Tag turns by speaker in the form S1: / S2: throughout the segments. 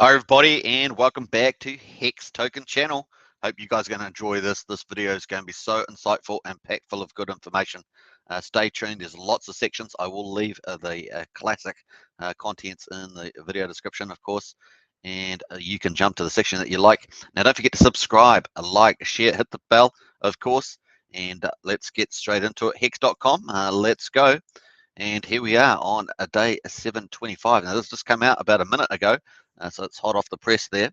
S1: Hi everybody, and welcome back to Hex Token channel. Hope you guys are going to enjoy this. This video is going to be so insightful and packed full of good information. Stay tuned. There's lots of sections. I will leave the classic contents in the video description, of course, and you can jump to the section that you like. Now, don't forget to subscribe, like, share, hit the bell, of course, and let's get straight into it. Hex.com. Let's go. And here we are on a day 7:25. Now this just came out about a minute ago, so it's hot off the press there.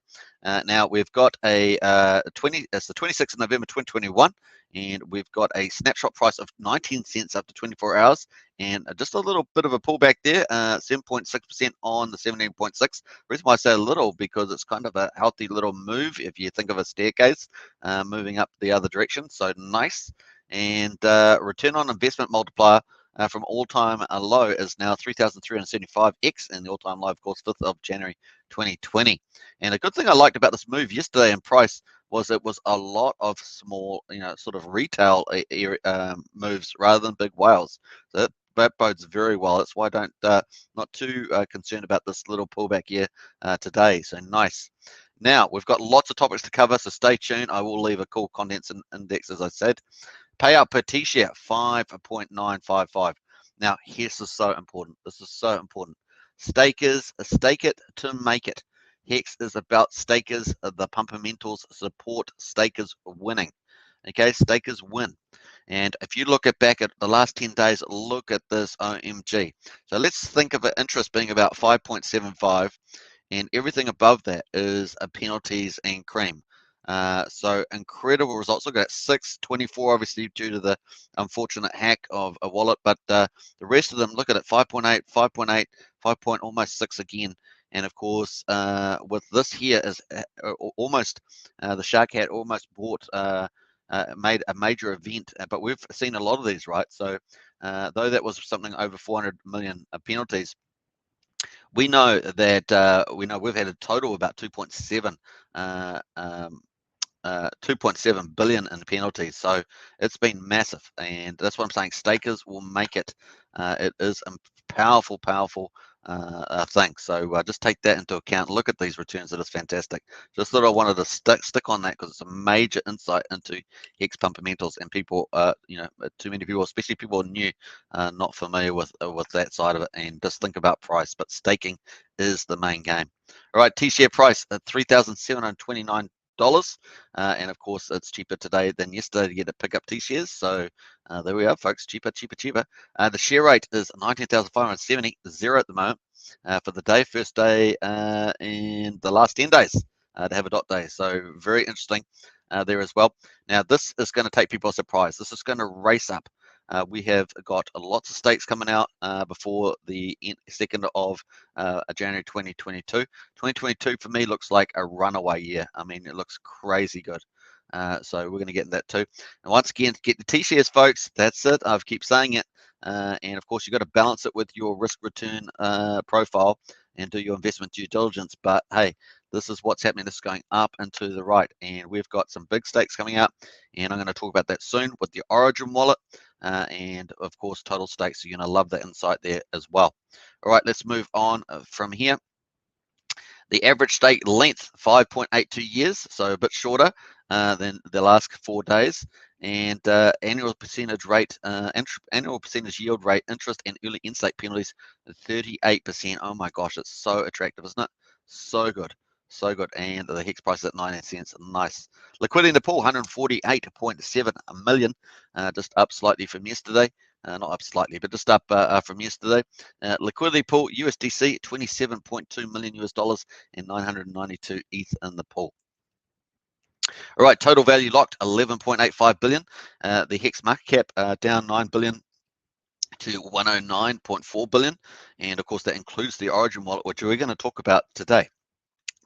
S1: Now we've got a it's the 26th of November 2021, and we've got a snapshot price of 19 cents up to 24 hours, and just a little bit of a pullback there, 7.6% on the 17.6. The reason why I say a little, because it's kind of a healthy little move if you think of a staircase moving up the other direction. So nice. And return on investment multiplier from all-time low is now 3,375x, and the all-time low, of course, 5th of January 2020. And a good thing I liked about this move yesterday in price was it was a lot of small, sort of retail moves rather than big whales. So that bodes very well. That's why I don't not too concerned about this little pullback here today. So nice. Now we've got lots of topics to cover, so stay tuned. I will leave a cool condensed index, as I said. Payout per T-share, 5.955. Now, this is so important. This is so important. Stakers, stake it to make it. Hex is about stakers. The Pumpamentals support stakers winning. Okay, stakers win. And if you look back at the last 10 days, look at this OMG. So let's think of interest being about 5.75, and everything above that is penalties and cream. So incredible results. Look at 624, obviously due to the unfortunate hack of a wallet, but the rest of them, look at it, 5.8, 5.8, 5 point almost 6 again. And of course, with this here is almost the Shark Hat almost bought made a major event, but we've seen a lot of these, right? So though that was something over 400 million penalties, we know that we've had a total of about 2.7 2.7 billion in penalties, so it's been massive, and that's what I'm saying. Stakers will make it. It is a powerful thing. So just take that into account. Look at these returns. It is fantastic. Just thought I wanted to stick on that because it's a major insight into Hex Pumpamentals, and people, too many people, especially people new, not familiar with that side of it, and just think about price. But staking is the main game. All right, T-share price at $3,729. And of course, it's cheaper today than yesterday to get to pick up T-shares. So there we are, folks. Cheaper. The share rate is 19,570, zero at the moment for the day, first day in the last 10 days to have a dot day. So very interesting there as well. Now, this is going to take people by surprise. This is going to race up. We have got lots of stakes coming out before the 2nd of January 2022. 2022 for me looks like a runaway year. I mean, it looks crazy good. So we're going to get in that too. And once again, get the T-shares, folks. That's it. I keep saying it. And of course, you've got to balance it with your risk return profile and do your investment due diligence. But hey, this is what's happening. This is going up and to the right. And we've got some big stakes coming out. And I'm going to talk about that soon with the Origin wallet. And of course, total stakes. So you're going to love that insight there as well. All right, let's move on from here. The average stake length, 5.82 years, so a bit shorter than the last 4 days. And annual percentage rate, annual percentage yield rate, interest and early in-stake penalties, 38%. Oh my gosh, it's so attractive, isn't it? So good. So good. And the Hex price is at 19 cents. Nice. Liquidity in the pool, 148.7 million, just up slightly from yesterday. Not up slightly, but just up from yesterday. Liquidity pool, USDC, 27.2 million US dollars and 992 ETH in the pool. All right, total value locked, 11.85 billion. The Hex market cap down 9 billion to 109.4 billion. And of course, that includes the Origin wallet, which we're going to talk about today.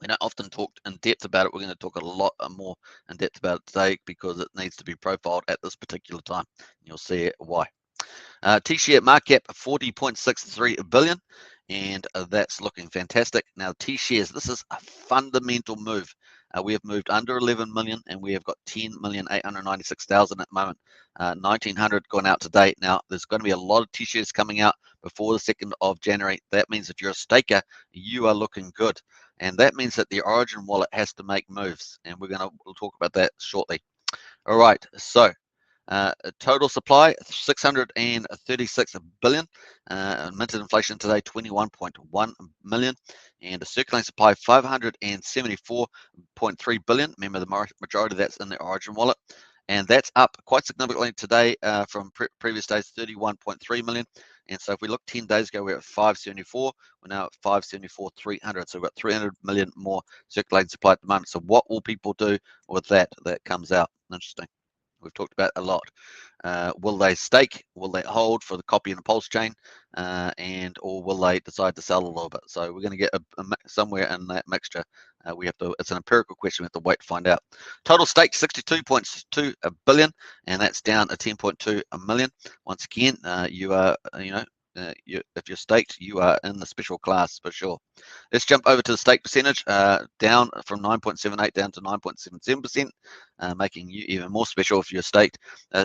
S1: We don't often talk in depth about it. We're going to talk a lot more in depth about it today because it needs to be profiled at this particular time. You'll see why. T-share market cap 40.63 billion, and that's looking fantastic. Now, T-shares, this is a fundamental move. We have moved under 11 million, and we have got 10,896,000 at the moment. 1,900 gone out to date. Now, there's going to be a lot of T-shares coming out before the 2nd of January. That means if you're a staker, you are looking good. and that means that the Origin wallet has to make moves, and we'll talk about that shortly. All right, so total supply 636 billion. Minted inflation today 21.1 million, and a circulating supply 574.3 billion. Remember, the majority of that's in the Origin wallet, and that's up quite significantly today from previous days, 31.3 million. And so if we look 10 days ago, we're at 574. We're now at 574,300. So we've got 300 million more circulating supply at the moment. So what will people do with that comes out? Interesting. We've talked about a lot. Will they stake? Will they hold for the copy in the PulseChain? Or will they decide to sell a little bit? So we're going to get somewhere in that mixture. It's an empirical question. We have to wait to find out. Total stake 62.2 billion, and that's down a 10.2 million. Once again, you are, if you're staked, you are in the special class for sure. Let's jump over to the stake percentage, down from 9.78 down to 9.77%, making you even more special if you're staked.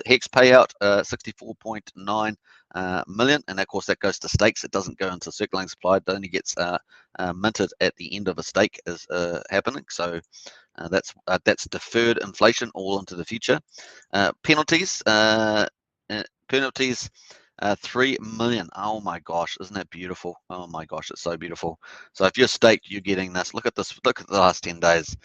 S1: Hex payout 64.9 million, and of course that goes to stakes. It doesn't go into circulating supply. It only gets minted at the end of a stake is happening. So that's deferred inflation all into the future. Penalties. 3 million. Oh my gosh, isn't that beautiful? Oh my gosh, it's so beautiful. So if you're staked, you're getting this. Look at this. Look at the last 10 days.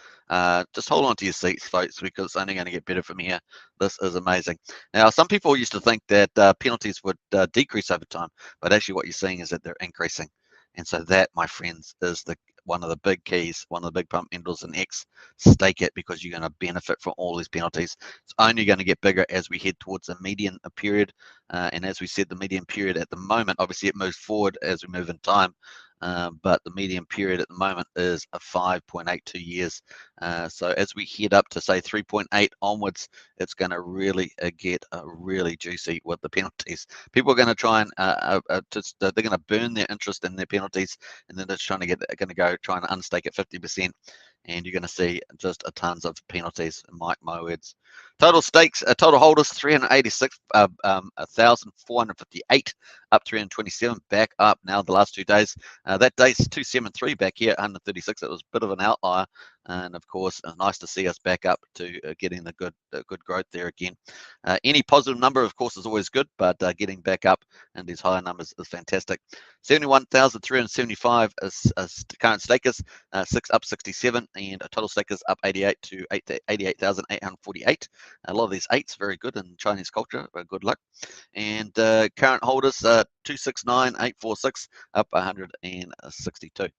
S1: Just hold on to your seats, folks, because it's only going to get better from here. This is amazing. Now, some people used to think that penalties would decrease over time, but actually what you're seeing is that they're increasing. And so that, my friends, is one of the big keys, one of the big Pumpamentals in X. Stake it, because you're going to benefit from all these penalties. It's only going to get bigger as we head towards a median period. And as we said, the median period at the moment, obviously it moves forward as we move in time, but the median period at the moment is a 5.82 years. So as we head up to say 3.8 onwards, it's going to really get really juicy with the penalties. People are going to try and they're going to burn their interest in their penalties, and then they're trying to unstake at 50%. And you're going to see just a tons of penalties. Mark my words. Total stakes, total holders 386,458, up 327, back up now the last 2 days. That day's 273 back here, 136. It was a bit of an outlier, and of course, nice to see us back up to getting the good growth there again. Any positive number, of course, is always good, but getting back up in these higher numbers is fantastic. 71,375 current stakers, up 67, and total stakers up 88 to 88,848. A lot of these eights, very good in Chinese culture. Good luck. And current holders 269,846, up 162.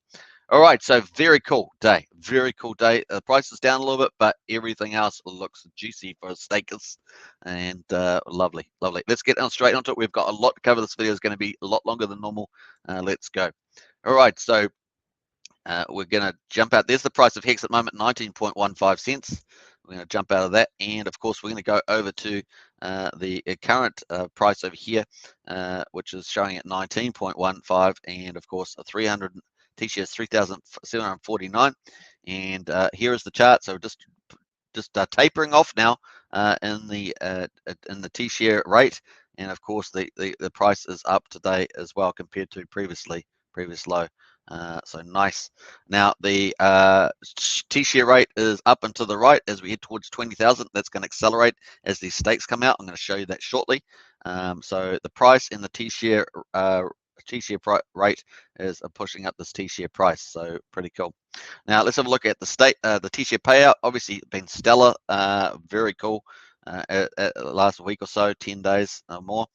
S1: All right, so very cool day. Very cool day. The price is down a little bit, but everything else looks juicy for stakers, and lovely. Let's get straight onto it. We've got a lot to cover. This video is going to be a lot longer than normal. Let's go. All right, so we're going to jump out. There's the price of Hex at the moment, 19.15 cents. We're going to jump out of that, and of course we're going to go over to the current price over here, which is showing at 19.15, and of course 300 T-shares 3,749, and here is the chart. So just tapering off now in the T-share rate, and of course the price is up today as well compared to previous low. So nice. Now the T-share rate is up and to the right as we head towards 20,000. That's going to accelerate as these stakes come out. I'm going to show you that shortly. So the price in the T-share rate is pushing up this T-share price. So pretty cool. Now let's have a look at the T-share payout. Obviously been stellar, very cool. At last week or so, 10 days or more.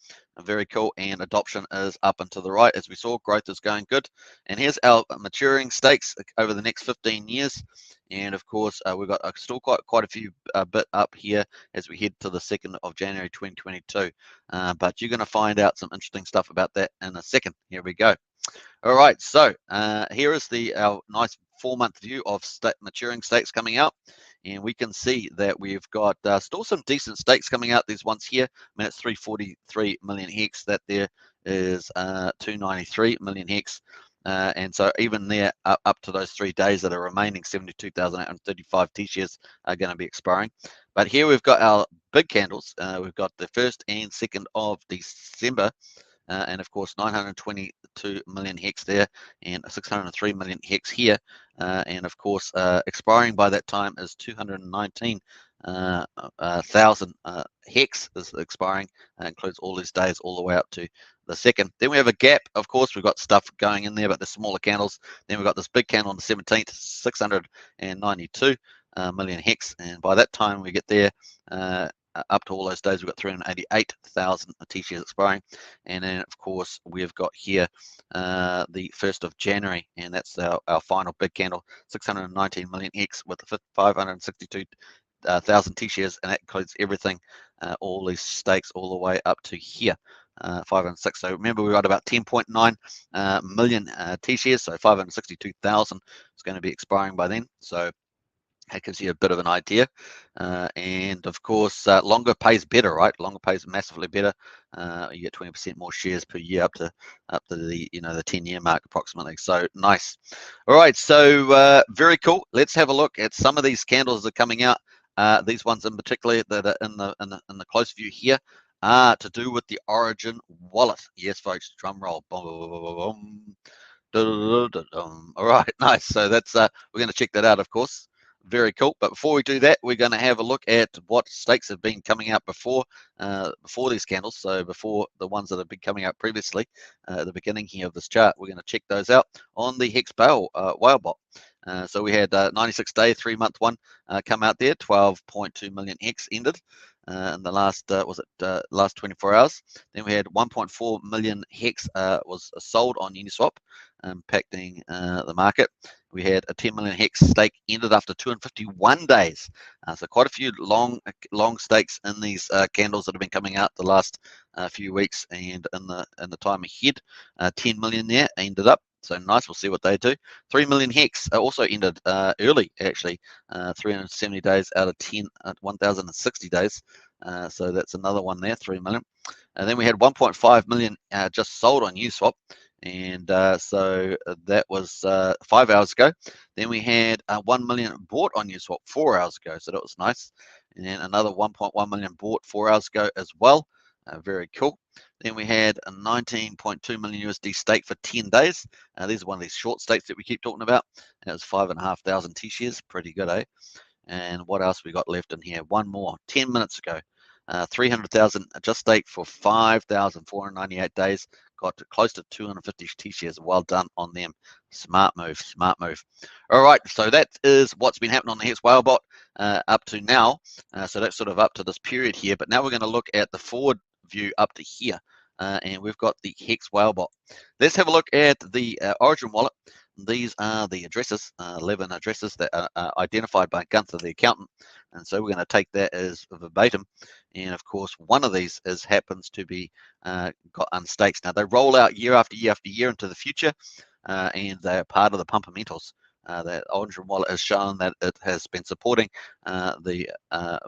S1: Very cool, and adoption is up and to the right. As we saw, growth is going good. And here's our maturing stakes over the next 15 years. And of course, we've got still quite a few bit up here as we head to the 2nd of January 2022. But you're going to find out some interesting stuff about that in a second. Here we go. All right, so here is our nice 4-month view of maturing stakes coming out. And we can see that we've got still some decent stakes coming out. There's ones here. I mean, it's 343 million hex. That there is 293 million hex. And so even there, up to those 3 days that are remaining, 72,835 T-shares are going to be expiring. But here we've got our big candles. We've got the 1st and 2nd of December. and of course 922 million hex there, and 603 million hex here, and of course expiring by that time is 219 thousand hex is expiring. Includes all these days all the way up to the second. Then we have a gap. Of course, we've got stuff going in there, but the smaller candles. Then we've got this big candle on the 17th, 692 million hex, and by that time we get there, up to all those days, we've got 388,000 T-shares expiring. And then of course we've got here the 1st of January, and that's our final big candle, 619 million hex with the 562,000 T-shares, and that includes everything, all these stakes all the way up to here, 506. So remember, we've got about 10.9 million T-shares, so 562,000 is going to be expiring by then. So that gives you a bit of an idea. And of course, longer pays better, right? Longer pays massively better. You get 20% more shares per year up to the the 10-year mark approximately. So nice. All right, so very cool. Let's have a look at some of these candles that are coming out. These ones in particular that are in the close view here are to do with the Origin wallet. Yes, folks. Drum roll. Boom, boom, boom, boom. All right, nice. So that's we're going to check that out, of course. Very cool. But before we do that, we're going to have a look at what stakes have been coming out before these candles. So before the ones that have been coming out previously at the beginning here of this chart, we're going to check those out on the Hex Whale bot. So we had 96-day, 3-month one come out there, 12.2 million hex ended in the last last 24 hours. Then we had 1.4 million hex was sold on Uniswap, impacting the market. We had a 10 million hex stake ended after 251 days. So quite a few long stakes in these candles that have been coming out the last few weeks and in the time ahead. 10 million there ended up. So nice, we'll see what they do. 3 million hex also ended early, actually, 370 days out of 1,060 days. So that's another one there, 3 million. And then we had 1.5 million just sold on Uniswap. And so that was 5 hours ago. Then we had 1 million bought on Uniswap 4 hours ago, so that was nice. And then another 1.1 million bought 4 hours ago as well. Very cool. Then we had a 19.2 million USD stake for 10 days. These are one of these short stakes that we keep talking about. That was 5,500 T-shares, pretty good, eh? And what else we got left in here? One more, 10 minutes ago. 300,000 just stake for 5,498 days. Got to close to 250 T-shares. Well done on them. Smart move, smart move. All right, so that is what's been happening on the Hex Whale bot up to now. So that's sort of up to this period here. But now we're going to look at the forward view up to here. And we've got the Hex Whale bot. Let's have a look at the Origin wallet. These are the addresses, 11 addresses that are identified by Gunther, the accountant. And so we're going to take that as verbatim. And of course, one of these happens to be got unstaked. Now, they roll out year after year after year into the future, and they're part of the Pumpamentals. That Origin wallet has shown that it has been supporting the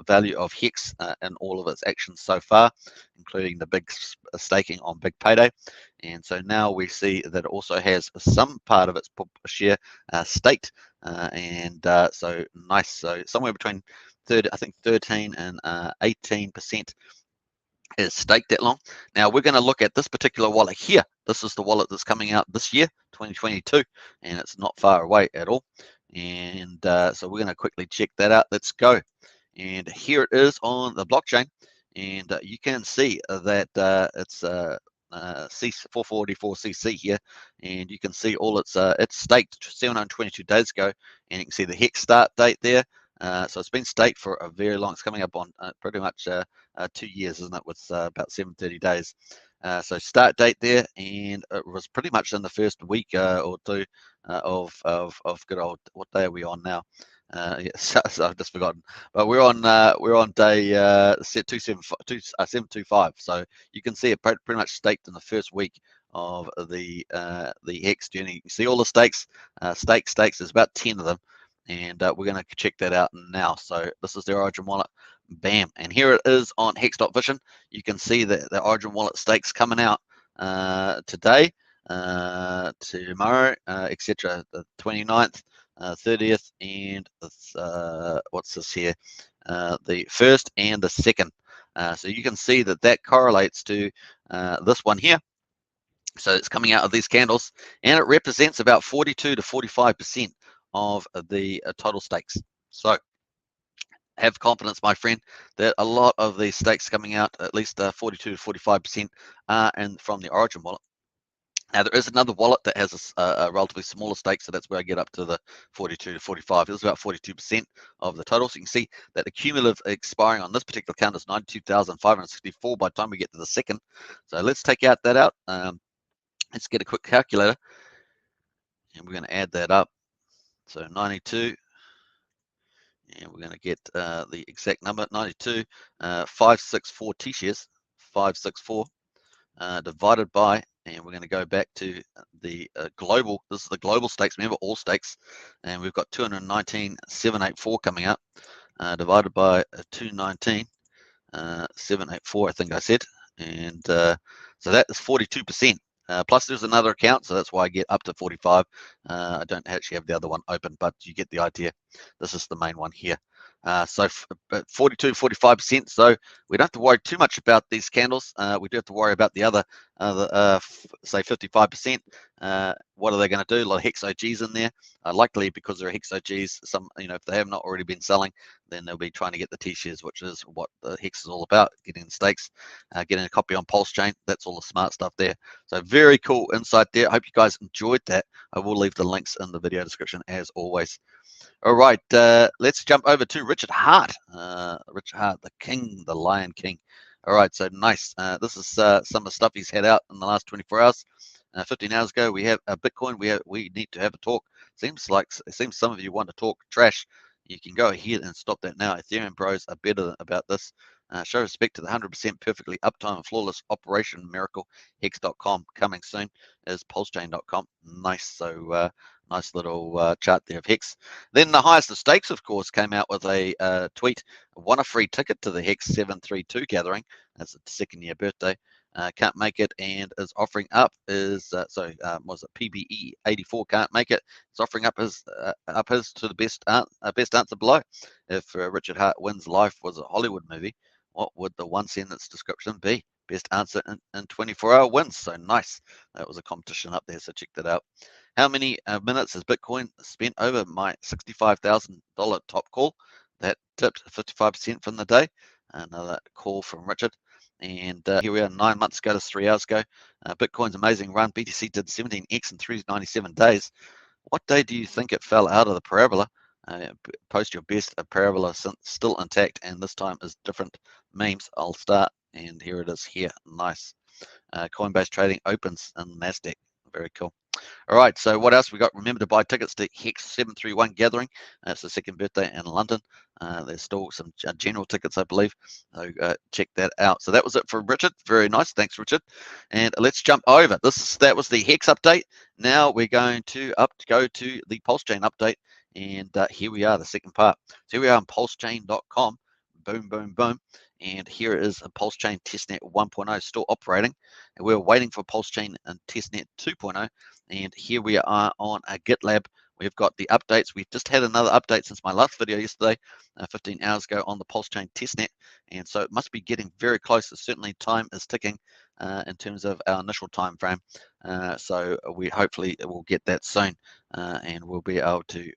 S1: value of Hex in all of its actions so far, including the big staking on Big Payday. And so now we see that it also has some part of its share staked, and so nice. So somewhere between 13 and 18% is staked that long. Now we're going to look at this particular wallet here. This is the wallet that's coming out this year, 2022, and it's not far away at all. And so we're going to quickly check that out. Let's go. And here it is on the blockchain, and you can see that it's C444CC here, and you can see all it's staked 722 days ago, and you can see the hex start date there. So it's been staked for a very long. It's coming up on pretty much 2 years, isn't it? With about 730 days. So start date there, and it was pretty much in the first week or two of good old. What day are we on now? So I've just forgotten, but we're on day 725. So you can see it pretty much staked in the first week of the hex journey. You can see all the stakes, stakes. There's about 10 of them, and we're going to check that out now. So this is the Origin wallet. Bam, and here it is on Hex.Vision. You can see that the Origin wallet stakes coming out today, tomorrow, etc. The 29th. 30th, and what's this here? The 1st and the 2nd. So you can see that correlates to this one here. So it's coming out of these candles, and it represents about 42 to 45% of the total stakes. So have confidence, my friend, that a lot of these stakes coming out, at least 42 to 45%, and from the Origin wallet. Now, there is another wallet that has a relatively smaller stake, so that's where I get up to the 42 to 45. It was about 42% of the total. So you can see that the cumulative expiring on this particular count is 92,564 by the time we get to the second. So let's take out that out. Let's get a quick calculator, and we're going to add that up. So 92, and we're going to get the exact number, 92, 564 T-shares, 564. Divided by, and we're going to go back to the global, this is the global stakes, remember all stakes, and we've got 219,784 coming up, divided by 219,784, I think I said, and so that is 42%. Plus there's another account, so that's why I get up to 45. I don't actually have the other one open, but you get the idea. This is the main one here. So 42, 45%. So we don't have to worry too much about these candles. We do have to worry about the other, say 55%. What are they going to do? A lot of hex OGs in there. Likely because they're hex OGs, some, if they have not already been selling, then they'll be trying to get the T-shares, which is what the hex is all about, getting the stakes, getting a copy on PulseChain. That's all the smart stuff there. So very cool insight there. I hope you guys enjoyed that. I will leave the links in the video description as always. All right, let's jump over to Richard Hart. Richard Hart, the king, the Lion King. All right, so nice. This is some of the stuff he's had out in the last 24 hours. 15 hours ago, we have a Bitcoin. We need to have a talk. Seems some of you want to talk trash. You can go ahead and stop that now. Ethereum bros are better about this. Show respect to the 100% perfectly uptime and flawless operation miracle. Hex.com coming soon is PulseChain.com. Nice. So nice little chart there of Hex. Then the highest of stakes, of course, came out with a tweet. Won a free ticket to the Hex 732 gathering. That's a second year birthday. Can't make it and is offering up was it PBE 84 can't make it. It's offering up his to the best answer below. If Richard Hart wins life was a Hollywood movie, what would the 1 sentence description be? Best answer in 24-hour wins. So nice. That was a competition up there, so check that out. How many minutes has Bitcoin spent over my $65,000 top call? That tipped 55% from the day. Another call from Richard. And here we are 9 months ago to 3 hours ago. Bitcoin's amazing run. BTC did 17x in 397 days. What day do you think it fell out of the parabola? Post your best parabola still intact, and this time is different memes. I'll start, and here it is here. Nice. Coinbase trading opens in NASDAQ. Very cool. All right, so what else we got? Remember to buy tickets to Hex 731 gathering. It's the second birthday in London. There's still some general tickets, I believe. So check that out. So that was it for Richard. Very nice. Thanks, Richard. And let's jump over. That was the Hex update. Now we're going to go to the PulseChain update. And here we are, the second part. So here we are on PulseChain.com. Boom, boom, boom. And here is a PulseChain testnet 1.0 still operating. And we're waiting for PulseChain and testnet 2.0. And here we are on a GitLab. We've got the updates. We've just had another update since my last video yesterday, 15 hours ago on the PulseChain testnet. And so it must be getting very close. Certainly time is ticking in terms of our initial time frame. So we hopefully will get that soon and we'll be able to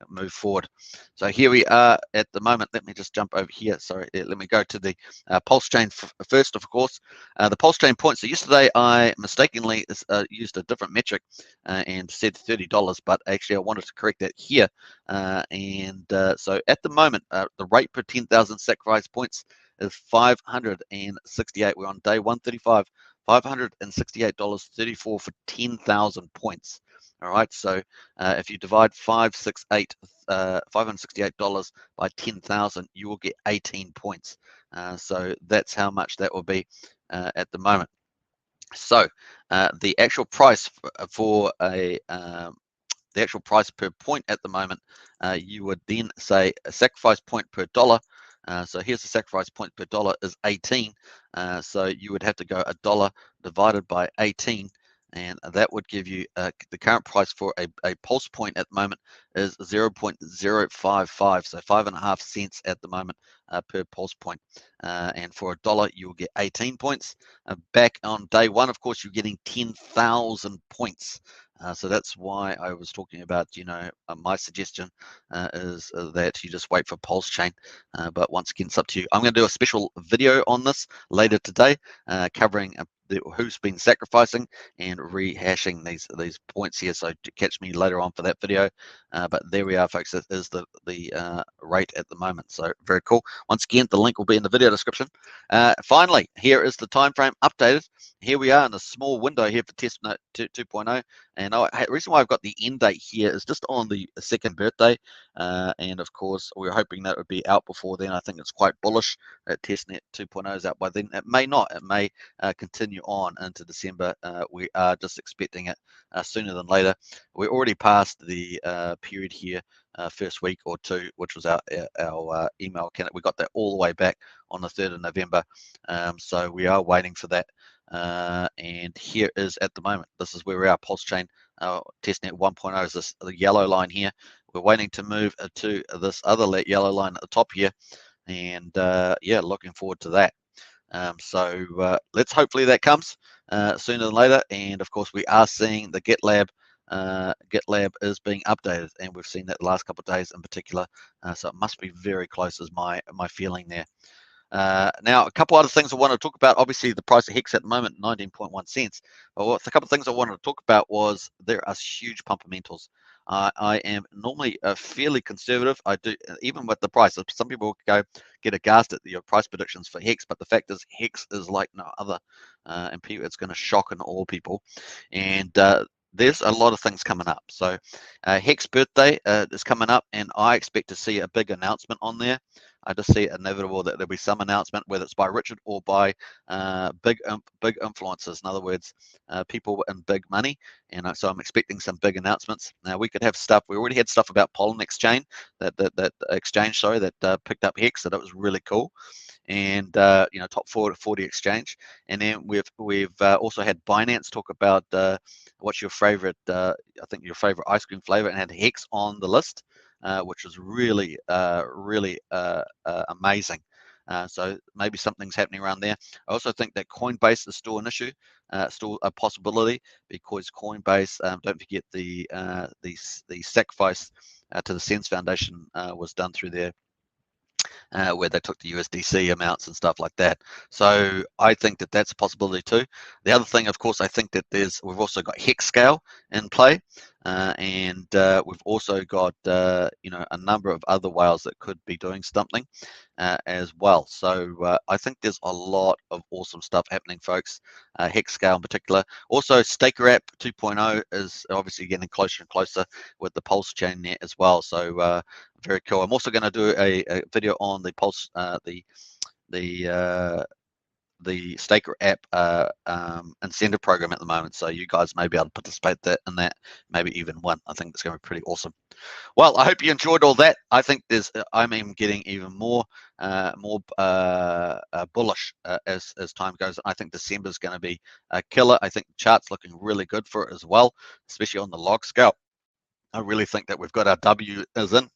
S1: move forward. So here we are at the moment. Let me just jump over here. Sorry, let me go to the PulseChain first, of course. The PulseChain points. So yesterday I mistakenly used a different metric and said $30, but actually I wanted to correct that here. So at the moment, the rate per 10,000 sacrifice points is 568. We're on day 135. $568.34 for 10,000 points. All right, so if you divide $568 by 10,000, you will get 18 points. So that's how much that will be at the moment. So the actual price for the actual price per point at the moment, you would then say a sacrifice point per dollar. So here's the sacrifice point per dollar is 18. So you would have to go $1 divided by 18, and that would give you the current price for a pulse point at the moment is 0.055, so 5.5 cents at the moment per pulse point. And for $1, you'll get 18 points. Back on day one, of course, you're getting 10,000 points. So that's why I was talking about, my suggestion is that you just wait for PulseChain. But once again, it's up to you. I'm going to do a special video on this later today, covering who's been sacrificing and rehashing these points here. So catch me later on for that video. But there we are, folks. That is the rate at the moment. So very cool. Once again, the link will be in the video description. Finally, here is the time frame updated. Here we are in a small window here for testnet 2.0. And the reason why I've got the end date here is just on the second birthday. And of course, we're hoping that it would be out before then. I think it's quite bullish that testnet 2.0 is out by then. It may not. It may continue on into December. We are just expecting it sooner than later. We're already past the period here, first week or two, which was our email account. We got that all the way back on the 3rd of November. So we are waiting for that. And here is at the moment, this is where we are. PulseChain testnet 1.0 is the yellow line here. We're waiting to move to this other yellow line at the top here, and yeah, looking forward to that. So let's hopefully that comes sooner than later. And of course, we are seeing the GitLab is being updated, and we've seen that the last couple of days in particular. So it must be very close, is my feeling there. Now, a couple other things I want to talk about. Obviously, the price of HEX at the moment, 19.1 cents. But a couple of things I wanted to talk about was there are huge Pumpamentals. I am normally fairly conservative. I do, even with the price. Some people get aghast at your price predictions for HEX, but the fact is HEX is like no other, and it's going to shock and awe people. And there's a lot of things coming up. So HEX birthday is coming up, and I expect to see a big announcement on there. I just see it inevitable that there'll be some announcement, whether it's by Richard or by big influencers. In other words, people in big money. And so I'm expecting some big announcements. Now we could have stuff. We already had stuff about Poloniex chain, that exchange, sorry, that picked up HEX. So that was really cool. And top 40 exchange. And then we've also had Binance talk about what's your favorite. I think your favorite ice cream flavor, and had HEX on the list. Which is really amazing. So maybe something's happening around there. I also think that Coinbase is still an issue, still a possibility, because Coinbase, don't forget the sacrifice to the Sense Foundation was done through their where they took the USDC amounts and stuff like that. So I think that that's a possibility too. The other thing, of course, I think that we've also got HEX scale in play, and we've also got a number of other whales that could be doing something as well. So I think there's a lot of awesome stuff happening, folks. HEX scale in particular. Also, Staker app 2.0 is obviously getting closer and closer with the PulseChain there as well. So very cool. I'm also going to do a video on the Pulse, the Staker app incentive program at the moment. So you guys may be able to participate in that, maybe even one. I think it's going to be pretty awesome. Well, I hope you enjoyed all that. I think I'm even getting even more bullish as time goes. I think December is going to be a killer. I think the chart's looking really good for it as well, especially on the log scale. I really think that we've got our W is in.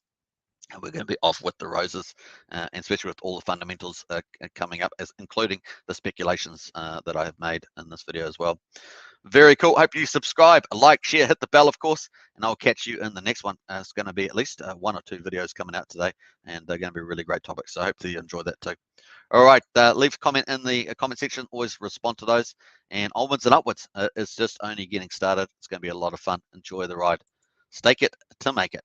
S1: And we're going to be off with the roses, and especially with all the fundamentals coming up, including the speculations that I have made in this video as well. Very cool. Hope you subscribe, like, share, hit the bell, of course, and I'll catch you in the next one. It's going to be at least 1 or 2 videos coming out today, and they're going to be really great topics. So hopefully you enjoy that too. All right, leave a comment in the comment section. Always respond to those. And onwards and upwards. It's just only getting started. It's going to be a lot of fun. Enjoy the ride. Stake it to make it.